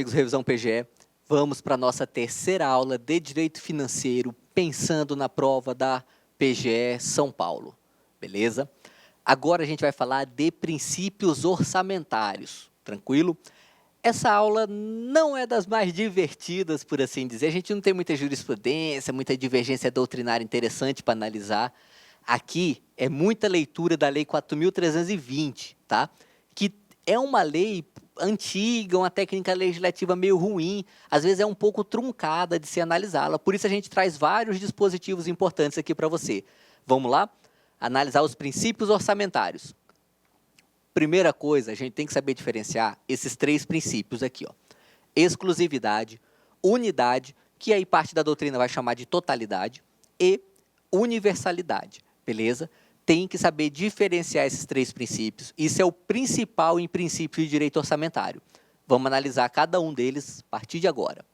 amigos Revisão PGE, vamos para a nossa terceira aula de Direito Financeiro, pensando na prova da PGE São Paulo, beleza? Agora a gente vai falar de princípios orçamentários, tranquilo? Essa aula não é das mais divertidas, por assim dizer, a gente não tem muita jurisprudência, muita divergência doutrinária interessante para analisar. Aqui é muita leitura da Lei 4.320, tá? Que é uma lei antiga, uma técnica legislativa meio ruim, às vezes é um pouco truncada de se analisá-la, por isso a gente traz vários dispositivos importantes aqui para você. Vamos lá? Analisar os princípios orçamentários. Primeira coisa, a gente tem que saber diferenciar esses três princípios aqui, ó. Exclusividade, unidade, que aí parte da doutrina vai chamar de totalidade, e universalidade, beleza? Tem que saber diferenciar esses três princípios. Isso é o principal em princípio de direito orçamentário. Vamos analisar cada um deles a partir de agora.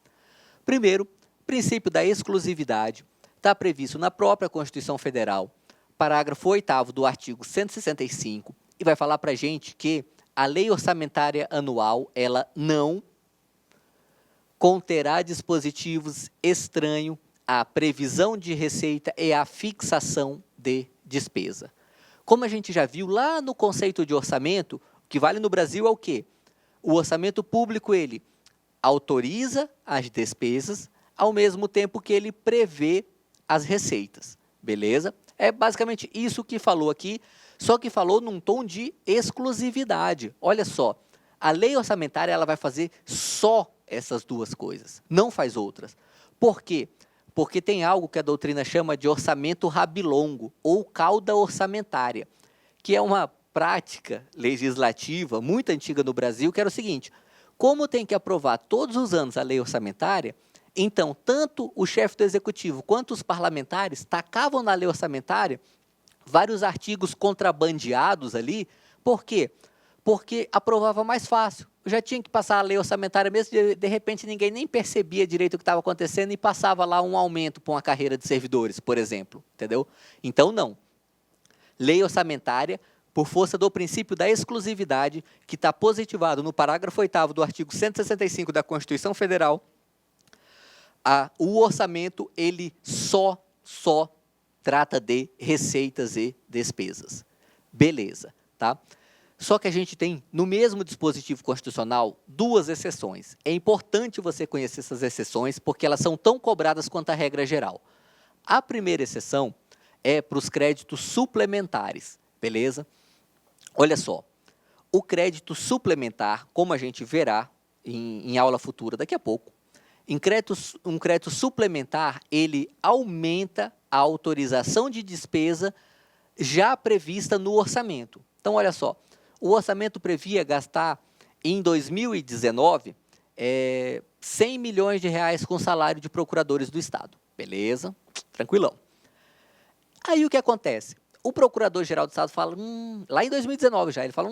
Primeiro, princípio da exclusividade está previsto na própria Constituição Federal, parágrafo 8º do artigo 165, e vai falar para a gente que a lei orçamentária anual, ela não conterá dispositivos estranhos à previsão de receita e à fixação de despesa. Como a gente já viu lá no conceito de orçamento, o que vale no Brasil é o quê? O orçamento público, ele autoriza as despesas, ao mesmo tempo que ele prevê as receitas, beleza? É basicamente isso que falou aqui, só que falou num tom de exclusividade. Olha só, a lei orçamentária ela vai fazer só essas duas coisas, não faz outras. Por quê? Porque tem algo que a doutrina chama de orçamento rabilongo, ou cauda orçamentária, que é uma prática legislativa muito antiga no Brasil, que era o seguinte: como tem que aprovar todos os anos a lei orçamentária, então tanto o chefe do executivo quanto os parlamentares tacavam na lei orçamentária vários artigos contrabandeados ali. Por quê? Porque aprovava mais fácil. Já tinha que passar a lei orçamentária mesmo, de repente ninguém nem percebia direito o que estava acontecendo e passava lá um aumento para uma carreira de servidores, por exemplo, entendeu? Então, não. Lei orçamentária, por força do princípio da exclusividade, que está positivado no parágrafo 8º do artigo 165 da Constituição Federal, o orçamento, ele só trata de receitas e despesas. Beleza, tá? Só que a gente tem, no mesmo dispositivo constitucional, duas exceções. É importante você conhecer essas exceções, porque elas são tão cobradas quanto a regra geral. A primeira exceção é para os créditos suplementares, beleza? Olha só, o crédito suplementar, como a gente verá em aula futura daqui a pouco, um crédito suplementar, ele aumenta a autorização de despesa já prevista no orçamento. Então, olha só, o orçamento previa gastar, em 2019, 100 milhões de reais com salário de procuradores do Estado. Beleza? Tranquilão. Aí o que acontece? O Procurador-Geral do Estado fala, lá em 2019 já, ele fala,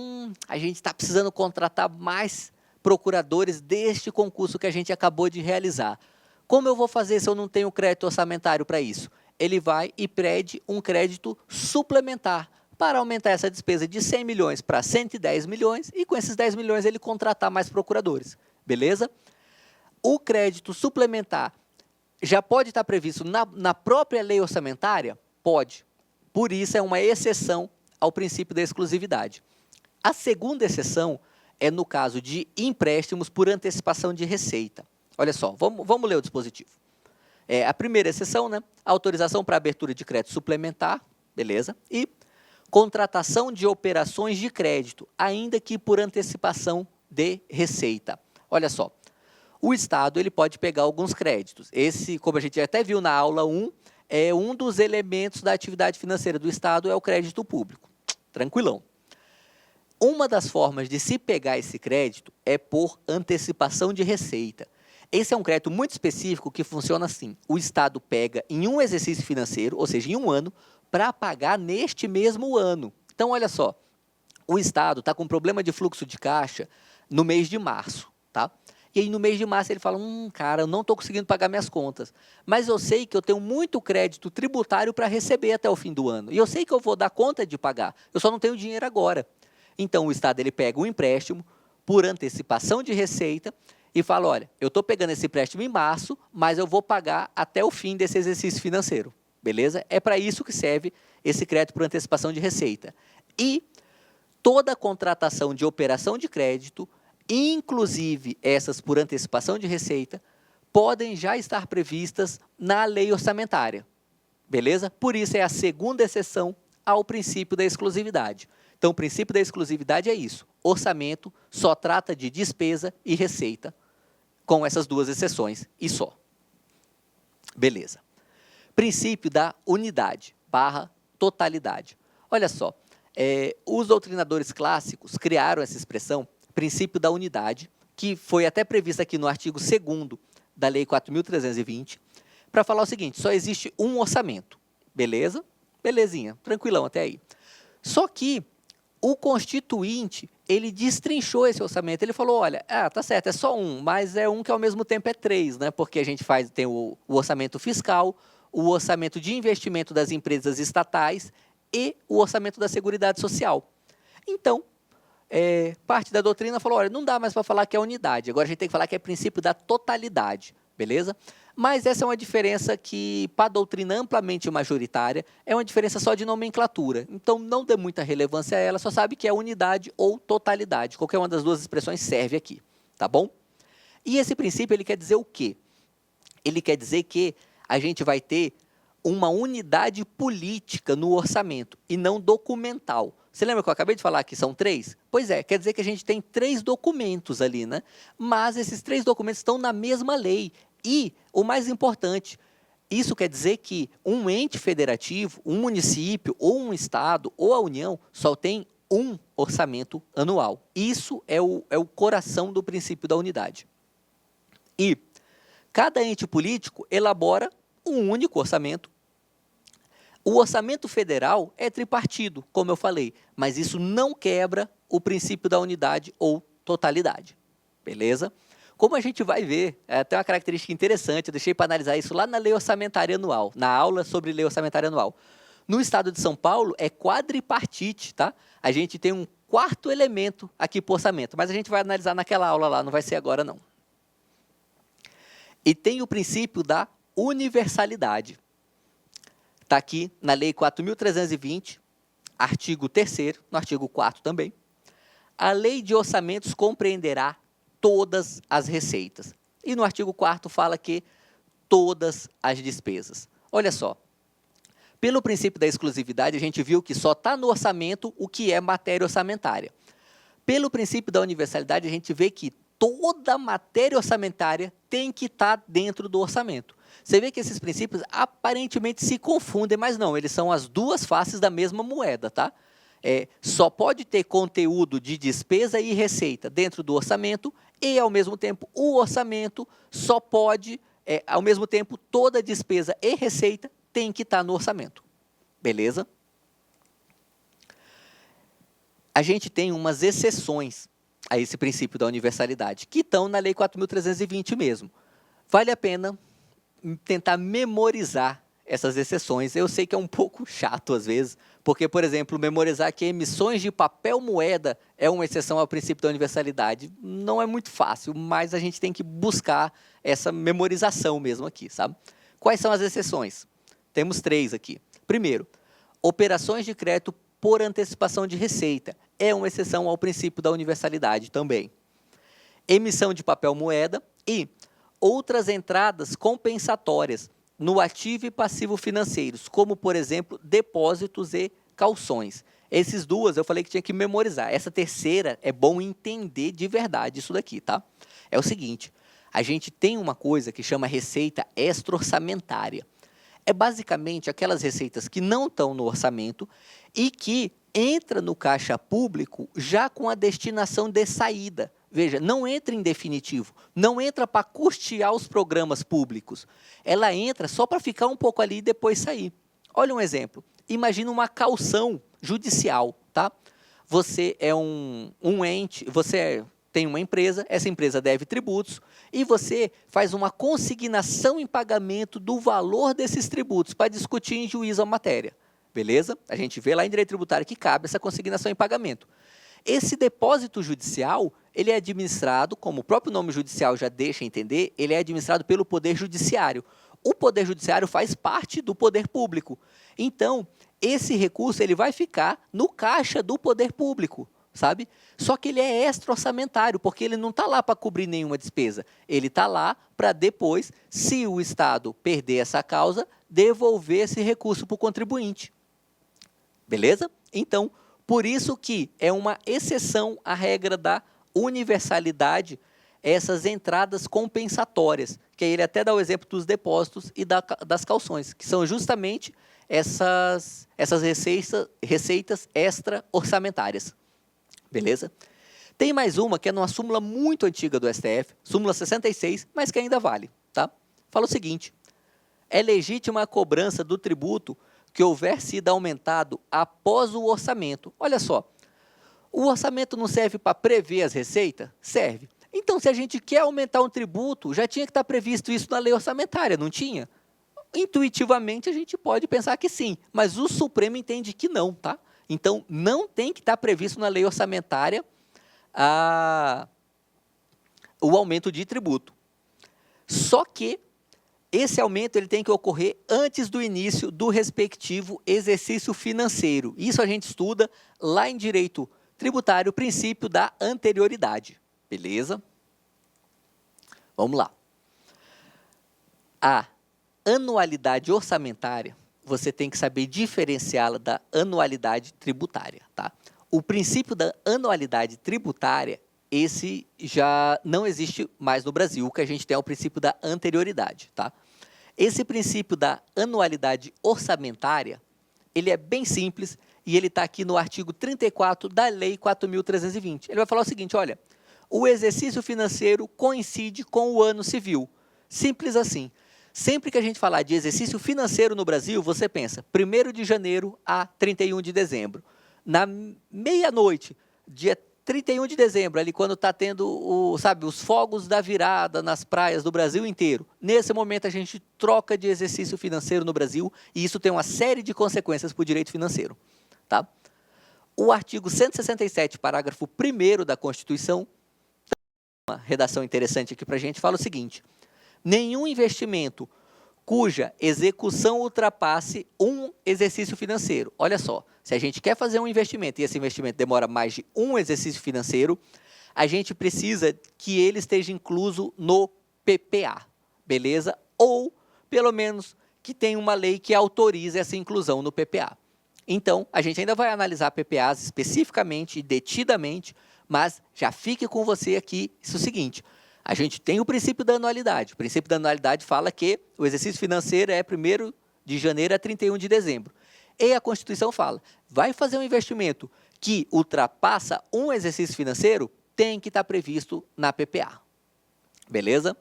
a gente está precisando contratar mais procuradores deste concurso que a gente acabou de realizar. Como eu vou fazer se eu não tenho crédito orçamentário para isso? Ele vai e pede um crédito suplementar, para aumentar essa despesa de 100 milhões para 110 milhões e com esses 10 milhões ele contratar mais procuradores, beleza? O crédito suplementar já pode estar previsto na própria lei orçamentária? Pode. Por isso é uma exceção ao princípio da exclusividade. A segunda exceção é no caso de empréstimos por antecipação de receita. Olha só, vamos ler o dispositivo. A primeira exceção, né? Autorização para abertura de crédito suplementar, beleza? E contratação de operações de crédito, ainda que por antecipação de receita. Olha só, o Estado ele pode pegar alguns créditos. Esse, como a gente até viu na aula 1, é um dos elementos da atividade financeira do Estado, é o crédito público. Tranquilão. Uma das formas de se pegar esse crédito é por antecipação de receita. Esse é um crédito muito específico que funciona assim. O Estado pega em um exercício financeiro, ou seja, em um ano, para pagar neste mesmo ano. Então, olha só, o Estado está com problema de fluxo de caixa no mês de março, tá? E aí, no mês de março, ele fala, cara, eu não estou conseguindo pagar minhas contas, mas eu sei que eu tenho muito crédito tributário para receber até o fim do ano, e eu sei que eu vou dar conta de pagar, eu só não tenho dinheiro agora. Então, o Estado ele pega um empréstimo por antecipação de receita, e fala, olha, eu estou pegando esse empréstimo em março, mas eu vou pagar até o fim desse exercício financeiro, beleza? É para isso que serve esse crédito por antecipação de receita. E toda contratação de operação de crédito, inclusive essas por antecipação de receita, podem já estar previstas na lei orçamentária, beleza? Por isso é a segunda exceção ao princípio da exclusividade. Então, o princípio da exclusividade é isso, orçamento só trata de despesa e receita, com essas duas exceções e só. Beleza. Princípio da unidade / totalidade. Olha só, os doutrinadores clássicos criaram essa expressão, princípio da unidade, que foi até prevista aqui no artigo 2º da Lei 4.320, para falar o seguinte, só existe um orçamento, beleza? Belezinha, tranquilão até aí. Só que o Constituinte, ele destrinchou esse orçamento, ele falou, olha, tá certo, é só um, mas é um que ao mesmo tempo é três, né? Porque a gente tem o orçamento fiscal, o orçamento de investimento das empresas estatais e o orçamento da Seguridade Social. Então, parte da doutrina falou, olha, não dá mais para falar que é unidade, agora a gente tem que falar que é princípio da totalidade, beleza? Mas essa é uma diferença que, para a doutrina amplamente majoritária, é uma diferença só de nomenclatura. Então, não dê muita relevância a ela, só sabe que é unidade ou totalidade. Qualquer uma das duas expressões serve aqui, tá bom? E esse princípio, ele quer dizer o quê? Ele quer dizer que a gente vai ter uma unidade política no orçamento e não documental. Você lembra que eu acabei de falar que são 3? Pois é, quer dizer que a gente tem 3 documentos ali, né? Mas esses 3 documentos estão na mesma lei. E, o mais importante, isso quer dizer que um ente federativo, um município, ou um estado, ou a União, só tem um orçamento anual. Isso é o coração do princípio da unidade. E cada ente político elabora um único orçamento. O orçamento federal é tripartido, como eu falei, mas isso não quebra o princípio da unidade ou totalidade, beleza? Como a gente vai ver, tem uma característica interessante, eu deixei para analisar isso lá na Lei Orçamentária Anual, na aula sobre Lei Orçamentária Anual. No estado de São Paulo, é quadripartite, tá? A gente tem um 4º elemento aqui para o orçamento, mas a gente vai analisar naquela aula lá, não vai ser agora não. E tem o princípio da universalidade. Está aqui na Lei 4.320, artigo 3º, no artigo 4º também. A lei de orçamentos compreenderá todas as receitas. E no artigo 4º fala que todas as despesas. Olha só, pelo princípio da exclusividade, a gente viu que só está no orçamento o que é matéria orçamentária. Pelo princípio da universalidade, a gente vê que toda matéria orçamentária tem que estar dentro do orçamento. Você vê que esses princípios aparentemente se confundem, mas não, eles são as duas faces da mesma moeda, tá? Só pode ter conteúdo de despesa e receita dentro do orçamento e, ao mesmo tempo, o orçamento só pode, ao mesmo tempo, toda despesa e receita tem que estar no orçamento. Beleza? A gente tem umas exceções a esse princípio da universalidade, que estão na Lei 4.320 mesmo. Vale a pena tentar memorizar essas exceções. Eu sei que é um pouco chato às vezes, porque, por exemplo, memorizar que emissões de papel moeda é uma exceção ao princípio da universalidade não é muito fácil, mas a gente tem que buscar essa memorização mesmo aqui, sabe? Quais são as exceções? Temos 3 aqui. Primeiro, operações de crédito por antecipação de receita. É uma exceção ao princípio da universalidade também. Emissão de papel moeda e outras entradas compensatórias no ativo e passivo financeiros, como, por exemplo, depósitos e calções. Essas duas eu falei que tinha que memorizar. Essa terceira é bom entender de verdade isso daqui, tá? É o seguinte, a gente tem uma coisa que chama receita extra-orçamentária. É basicamente aquelas receitas que não estão no orçamento e que entra no caixa público já com a destinação de saída. Veja, não entra em definitivo, não entra para custear os programas públicos. Ela entra só para ficar um pouco ali e depois sair. Olha um exemplo. Imagina uma caução judicial, tá? Você é um ente, tem uma empresa, essa empresa deve tributos e você faz uma consignação em pagamento do valor desses tributos para discutir em juízo a matéria. Beleza? A gente vê lá em direito tributário que cabe essa consignação em pagamento. Esse depósito judicial, ele é administrado, como o próprio nome judicial já deixa entender, ele é administrado pelo Poder Judiciário. O Poder Judiciário faz parte do Poder Público. Então, esse recurso ele vai ficar no caixa do Poder Público, sabe? Só que ele é extra-orçamentário, porque ele não está lá para cobrir nenhuma despesa. Ele está lá para depois, se o Estado perder essa causa, devolver esse recurso para o contribuinte. Beleza? Então, por isso que é uma exceção à regra da universalidade, essas entradas compensatórias, que aí ele até dá o exemplo dos depósitos e das calções, que são justamente essas receitas extra-orçamentárias. Beleza? Tem mais uma que é numa súmula muito antiga do STF, súmula 66, mas que ainda vale. Tá? Fala o seguinte: é legítima a cobrança do tributo que houver sido aumentado após o orçamento. Olha só, o orçamento não serve para prever as receitas? Serve. Então, se a gente quer aumentar um tributo, já tinha que estar previsto isso na lei orçamentária, não tinha? Intuitivamente, a gente pode pensar que sim, mas o Supremo entende que não, tá? Então, não tem que estar previsto na lei orçamentária o aumento de tributo. Só que esse aumento ele tem que ocorrer antes do início do respectivo exercício financeiro. Isso a gente estuda lá em direito tributário, o princípio da anterioridade. Beleza? Vamos lá. A anualidade orçamentária, você tem que saber diferenciá-la da anualidade tributária, tá? O princípio da anualidade tributária, esse já não existe mais no Brasil. O que a gente tem é o princípio da anterioridade, tá? Esse princípio da anualidade orçamentária, ele é bem simples e ele está aqui no artigo 34 da Lei 4.320. Ele vai falar o seguinte, olha, o exercício financeiro coincide com o ano civil. Simples assim. Sempre que a gente falar de exercício financeiro no Brasil, você pensa 1º de janeiro a 31 de dezembro. Na meia-noite, dia 31 de dezembro, ali quando está tendo os fogos da virada nas praias do Brasil inteiro. Nesse momento a gente troca de exercício financeiro no Brasil e isso tem uma série de consequências para o direito financeiro. Tá? O artigo 167, parágrafo 1º da Constituição, uma redação interessante aqui para a gente, fala o seguinte: nenhum investimento cuja execução ultrapasse um exercício financeiro. Olha só, se a gente quer fazer um investimento e esse investimento demora mais de um exercício financeiro, a gente precisa que ele esteja incluso no PPA, beleza? Ou, pelo menos, que tenha uma lei que autorize essa inclusão no PPA. Então, a gente ainda vai analisar PPAs especificamente e detidamente, mas já fique com você aqui isso seguinte: a gente tem o princípio da anualidade. O princípio da anualidade fala que o exercício financeiro é 1º de janeiro a 31 de dezembro. E a Constituição fala, vai fazer um investimento que ultrapassa um exercício financeiro, tem que estar previsto na PPA. Beleza?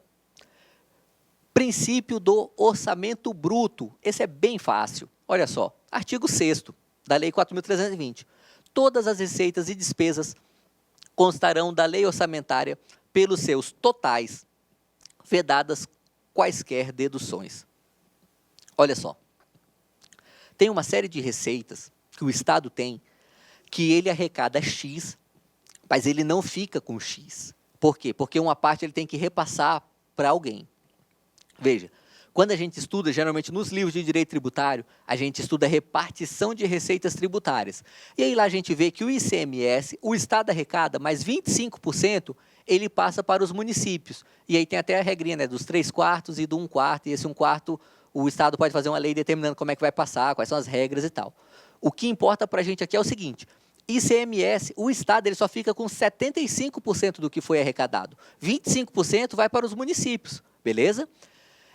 Princípio do orçamento bruto. Esse é bem fácil. Olha só, artigo 6º da Lei 4.320. Todas as receitas e despesas constarão da lei orçamentária pelos seus totais, vedadas quaisquer deduções. Olha só, tem uma série de receitas que o Estado tem, que ele arrecada X, mas ele não fica com X. Por quê? Porque uma parte ele tem que repassar para alguém. Veja, quando a gente estuda, geralmente nos livros de direito tributário, a gente estuda a repartição de receitas tributárias. E aí lá a gente vê que o ICMS, o Estado arrecada, mas 25%, ele passa para os municípios. E aí tem até a regrinha, né, dos 3/4 e do 1/4, e esse 1/4 o Estado pode fazer uma lei determinando como é que vai passar, quais são as regras e tal. O que importa para a gente aqui é o seguinte: ICMS, o Estado ele só fica com 75% do que foi arrecadado. 25% vai para os municípios, beleza?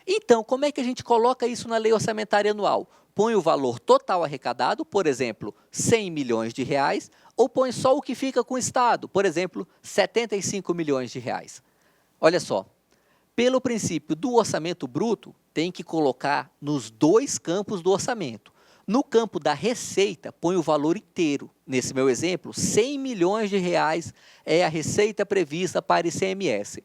Então, como é que a gente coloca isso na lei orçamentária anual? Põe o valor total arrecadado, por exemplo, 100 milhões de reais, ou põe só o que fica com o Estado, por exemplo, 75 milhões de reais. Olha só, pelo princípio do orçamento bruto, tem que colocar nos dois campos do orçamento. No campo da receita, põe o valor inteiro. Nesse meu exemplo, 100 milhões de reais é a receita prevista para ICMS.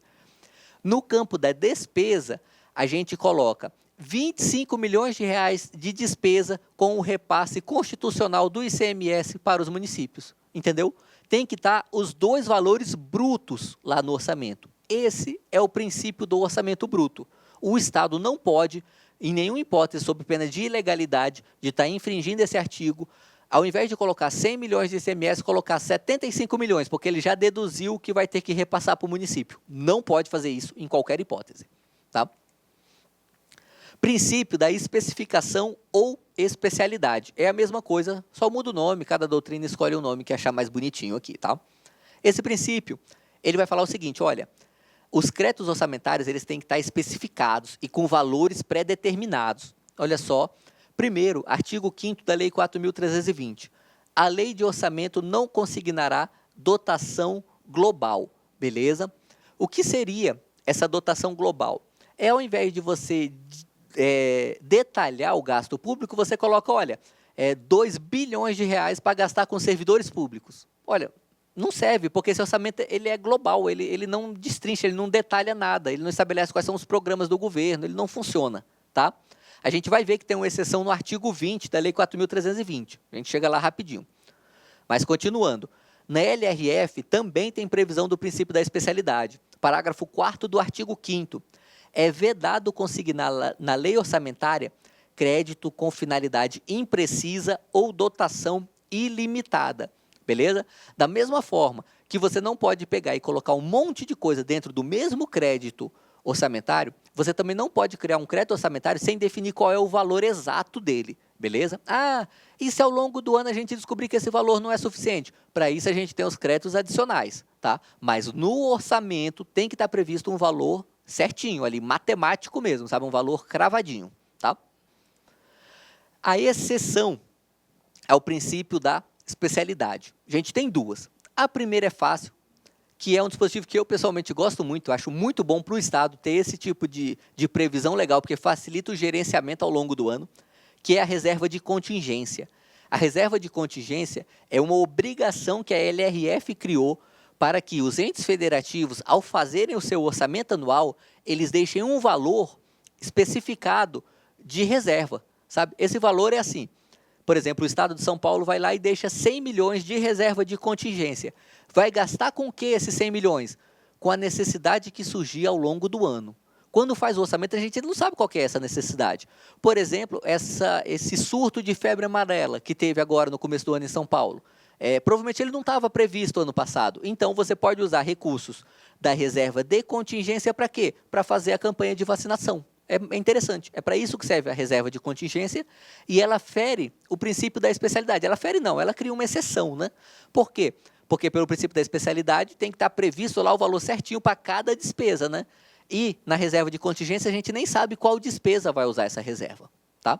No campo da despesa, a gente coloca 25 milhões de reais de despesa com o repasse constitucional do ICMS para os municípios. Entendeu? tem que estar os dois valores brutos lá no orçamento. Esse é o princípio do orçamento bruto. O Estado não pode, em nenhuma hipótese, sob pena de ilegalidade, de estar infringindo esse artigo, ao invés de colocar 100 milhões de ICMS, colocar 75 milhões, porque ele já deduziu que vai ter que repassar para o município. Não pode fazer isso em qualquer hipótese. Tá? Princípio da especificação ou especialidade. É a mesma coisa, só muda o nome, cada doutrina escolhe um nome que achar mais bonitinho aqui. Tá? Esse princípio, ele vai falar o seguinte, olha, os créditos orçamentários eles têm que estar especificados e com valores pré-determinados. Olha só, primeiro, artigo 5º da Lei 4.320. A lei de orçamento não consignará dotação global, beleza? O que seria essa dotação global? É ao invés de você detalhar o gasto público, você coloca, olha, 2 bilhões de reais para gastar com servidores públicos. Olha, não serve, porque esse orçamento ele é global, ele não destrincha, ele não detalha nada, ele não estabelece quais são os programas do governo, ele não funciona, tá? A gente vai ver que tem uma exceção no artigo 20 da Lei 4.320. A gente chega lá rapidinho. Mas, continuando, na LRF também tem previsão do princípio da especialidade. Parágrafo 4º do artigo 5º. É vedado consignar na lei orçamentária crédito com finalidade imprecisa ou dotação ilimitada. Beleza? Da mesma forma que você não pode pegar e colocar um monte de coisa dentro do mesmo crédito orçamentário, você também não pode criar um crédito orçamentário sem definir qual é o valor exato dele, beleza? Ah, e se ao longo do ano a gente descobrir que esse valor não é suficiente? Para isso a gente tem os créditos adicionais, tá? Mas no orçamento tem que estar previsto um valor certinho ali, matemático mesmo, sabe? Um valor cravadinho, tá? A exceção ao princípio da especialidade. A gente tem duas. A primeira é fácil, que é um dispositivo que eu pessoalmente gosto muito, acho muito bom para o Estado ter esse tipo de previsão legal, porque facilita o gerenciamento ao longo do ano, que é a reserva de contingência. A reserva de contingência é uma obrigação que a LRF criou para que os entes federativos, ao fazerem o seu orçamento anual, eles deixem um valor especificado de reserva, sabe? Esse valor é assim, por exemplo, o Estado de São Paulo vai lá e deixa 100 milhões de reserva de contingência. Vai gastar com o que esses 100 milhões? Com a necessidade que surgir ao longo do ano. Quando faz o orçamento, a gente não sabe qual que é essa necessidade. Por exemplo, esse surto de febre amarela que teve agora no começo do ano em São Paulo. Provavelmente ele não estava previsto ano passado. Então, você pode usar recursos da reserva de contingência para quê? Para fazer a campanha de vacinação. É interessante, é para isso que serve a reserva de contingência e ela fere o princípio da especialidade. Ela fere não, ela cria uma exceção, né? Por quê? Porque pelo princípio da especialidade tem que estar previsto lá o valor certinho para cada despesa, né? E na reserva de contingência a gente nem sabe qual despesa vai usar essa reserva, tá?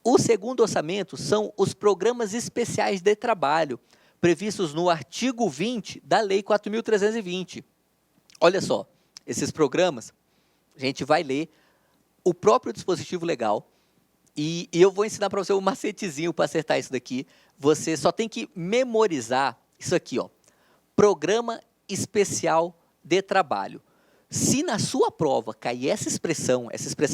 O segundo orçamento são os programas especiais de trabalho, previstos no artigo 20 da Lei 4.320. Olha só, esses programas, a gente vai ler o próprio dispositivo legal, e eu vou ensinar para você um macetezinho para acertar isso daqui. Você só tem que memorizar isso aqui, ó, Programa Especial de Trabalho. Se na sua prova cair essa expressão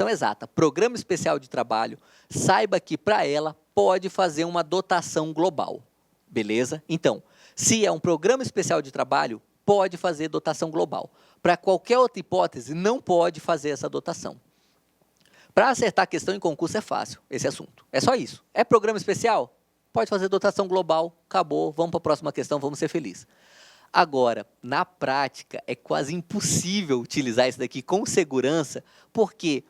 exata, Programa Especial de Trabalho, saiba que para ela pode fazer uma dotação global, beleza? Então, se é um Programa Especial de Trabalho, pode fazer dotação global. Para qualquer outra hipótese, não pode fazer essa dotação. Para acertar a questão em concurso é fácil, esse assunto. É só isso. É programa especial? Pode fazer dotação global, acabou, vamos para a próxima questão, vamos ser felizes. Agora, na prática, é quase impossível utilizar isso daqui com segurança, porque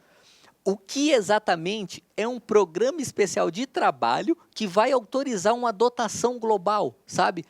o que exatamente é um programa especial de trabalho que vai autorizar uma dotação global, sabe?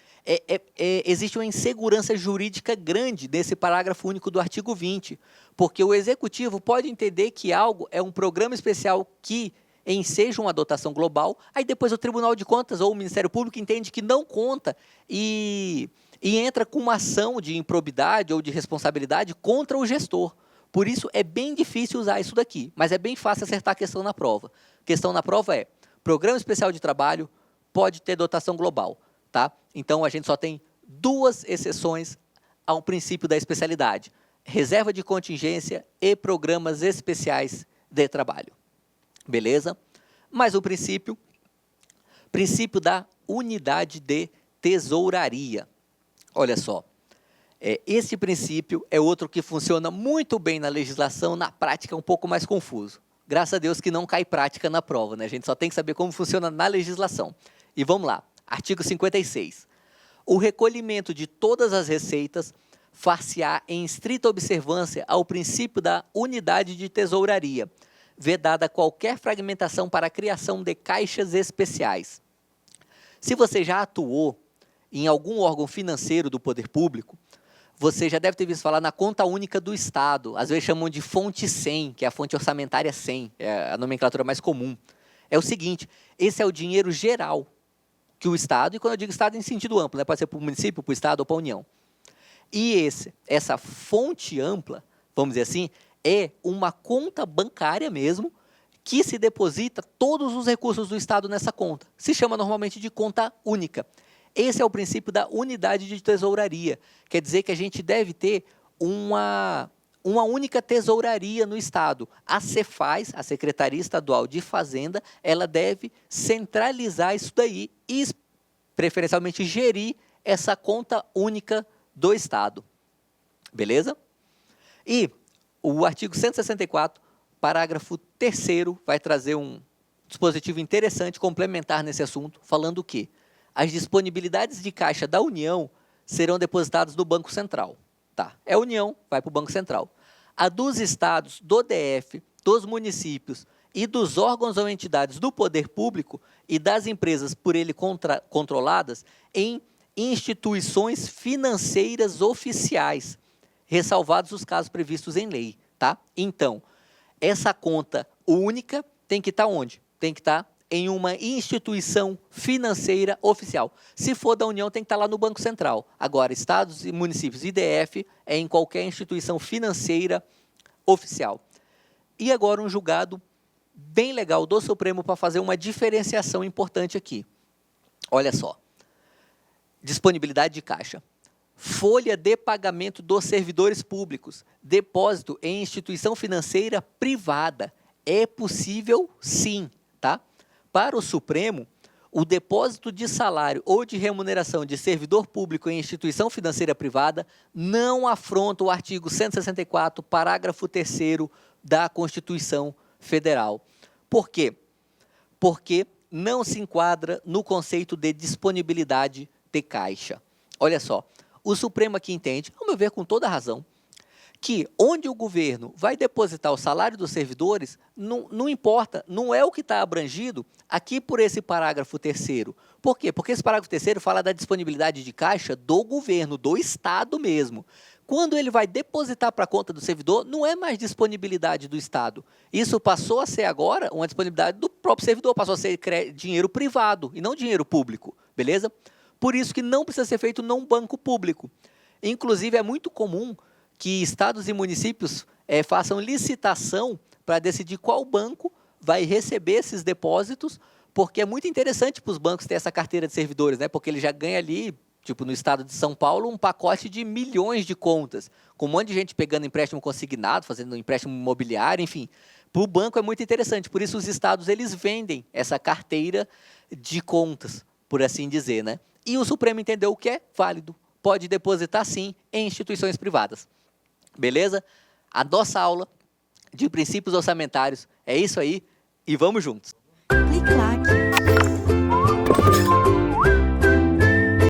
Existe uma insegurança jurídica grande nesse parágrafo único do artigo 20, porque o executivo pode entender que algo é um programa especial que enseja uma dotação global, aí depois o Tribunal de Contas ou o Ministério Público entende que não conta e entra com uma ação de improbidade ou de responsabilidade contra o gestor. Por isso, é bem difícil usar isso daqui, mas é bem fácil acertar a questão na prova. A questão na prova é, Programa Especial de Trabalho pode ter dotação global, tá? Então, a gente só tem duas exceções ao princípio da especialidade, reserva de contingência e programas especiais de trabalho. Beleza? Mas o princípio da unidade de tesouraria. Olha só, esse princípio é outro que funciona muito bem na legislação, na prática é um pouco mais confuso. Graças a Deus que não cai prática na prova, né? A gente só tem que saber como funciona na legislação. E vamos lá, artigo 56. O recolhimento de todas as receitas far-se-á em estrita observância ao princípio da unidade de tesouraria, vedada qualquer fragmentação para a criação de caixas especiais. Se você já atuou em algum órgão financeiro do poder público, você já deve ter visto falar na conta única do Estado, às vezes chamam de fonte 100, que é a fonte orçamentária 100, é a nomenclatura mais comum. É o seguinte, esse é o dinheiro geral que o Estado, e quando eu digo Estado em sentido amplo, né, pode ser para o município, para o Estado ou para a União. E essa fonte ampla, vamos dizer assim, é uma conta bancária mesmo, que se deposita todos os recursos do Estado nessa conta. Se chama normalmente de conta única. Esse é o princípio da unidade de tesouraria. Quer dizer que a gente deve ter uma única tesouraria no Estado. A Cefaz, a Secretaria Estadual de Fazenda, ela deve centralizar isso daí e, preferencialmente, gerir essa conta única do Estado. Beleza? E o artigo 164, parágrafo 3º, vai trazer um dispositivo interessante, complementar nesse assunto, falando o quê? As disponibilidades de caixa da União serão depositadas no Banco Central. Tá, é a União, vai para o Banco Central. A dos estados, do DF, dos municípios e dos órgãos ou entidades do poder público e das empresas por ele controladas em instituições financeiras oficiais, ressalvados os casos previstos em lei. Tá? Então, essa conta única tem que estar onde? Tem que estar em uma instituição financeira oficial. Se for da União, tem que estar lá no Banco Central. Agora, estados e municípios e DF é em qualquer instituição financeira oficial. E agora um julgado bem legal do Supremo para fazer uma diferenciação importante aqui. Olha só. Disponibilidade de caixa. Folha de pagamento dos servidores públicos. Depósito em instituição financeira privada. É possível, sim, tá? Para o Supremo, o depósito de salário ou de remuneração de servidor público em instituição financeira privada não afronta o artigo 164, parágrafo 3º da Constituição Federal. Por quê? Porque não se enquadra no conceito de disponibilidade de caixa. Olha só, o Supremo aqui entende, ao meu ver com toda razão, que onde o governo vai depositar o salário dos servidores, não importa, não é o que está abrangido aqui por esse parágrafo 3º. Por quê? Porque esse parágrafo 3º fala da disponibilidade de caixa do governo, do Estado mesmo. Quando ele vai depositar para a conta do servidor, não é mais disponibilidade do Estado. Isso passou a ser agora uma disponibilidade do próprio servidor, passou a ser dinheiro privado e não dinheiro público, beleza? Por isso que não precisa ser feito num banco público. Inclusive, é muito comum que estados e municípios façam licitação para decidir qual banco vai receber esses depósitos, porque é muito interessante para os bancos ter essa carteira de servidores, né? Porque ele já ganha ali, tipo no estado de São Paulo, um pacote de milhões de contas, com um monte de gente pegando empréstimo consignado, fazendo empréstimo imobiliário, enfim. Para o banco é muito interessante, por isso os estados eles vendem essa carteira de contas, por assim dizer, né? E o Supremo entendeu que é válido, pode depositar sim em instituições privadas. Beleza? A nossa aula de princípios orçamentários é isso aí e vamos juntos. Clique lá.